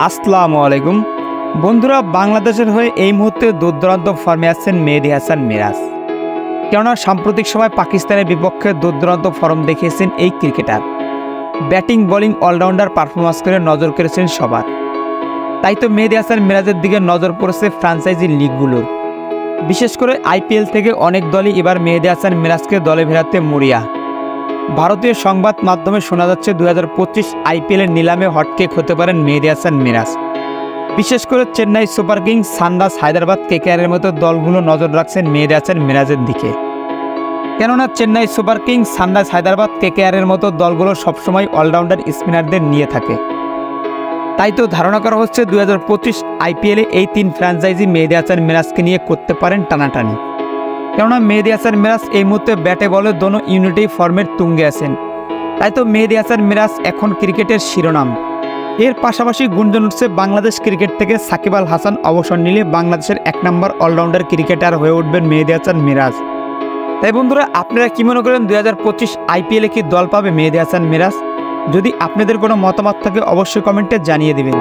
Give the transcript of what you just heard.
আসসালামু আলাইকুম বন্ধুরা, বাংলাদেশের হয়ে এই মুহূর্তে দুর্দান্ত ফর্মে আছেন মেহেদী হাসান মিরাজ। কেননা সাম্প্রতিক সময় পাকিস্তানের বিপক্ষে দুর্দান্ত ফর্ম দেখিয়েছেন এই cricketer. Batting bowling allrounder performance করে নজর কেড়েছেন সবার। তাই তো মেহেদী হাসান মিরাজের দিকে নজর পড়েছে ফ্র্যাঞ্চাইজি লিগগুলোর। বিশেষ করে আইপিএল থেকে অনেক দলই এবার মেহেদী হাসান মিরাজকে দলে ফেরাতে মরিয়া। ভারতীয় সংবাদ মাধ্যমে শোনা যাচ্ছে 2025 আইপিএলের নিলামে হটকেক হতে পারেন মেহেদী হাসান মিরাজ। বিশেষ করে Chennai Super Kings, Sunrisers Hyderabad, কেকেআরের মতো দলগুলো নজর রাখছেন মেহেদী হাসান মিরাজের দিকে। কেননা Chennai Super Kings, Sunrisers Hyderabad, কেকেআরের মতো দলগুলো সবসময় অলরাউন্ডার স্পিনারদের নিয়ে থাকে। তাই তো ধারণা করা হচ্ছে 2025 আইপিএলে এই তিন ফ্র্যাঞ্চাইজি মেহেদী হাসান মিরাজকে নিয়ে করতে পারেন টানাটানি। কেননা মেহেদী হাসান মিরাজ এই মুহূর্তে ব্যাটে বলে দোনো ইউনিটেই ফর্মের তুঙ্গে আছেন। তাই তো মেহেদী হাসান মিরাজ এখন ক্রিকেটের শিরোনাম। এর পাশাপাশি গুঞ্জন উঠছে বাংলাদেশ ক্রিকেট থেকে সাকিব আল হাসান অবসর নিলে বাংলাদেশের 1 নম্বর অলরাউন্ডার ক্রিকেটার হয়ে উঠবেন মেহেদী হাসান মিরাজ। তাই বন্ধুরা, আপনারা কি মনে করেন 2025 আইপিএলে কি দল পাবে মেহেদী হাসান মিরাজ? যদি আপনাদের কোনো মতামত থাকে অবশ্যই কমেন্টে জানিয়ে দিবেন।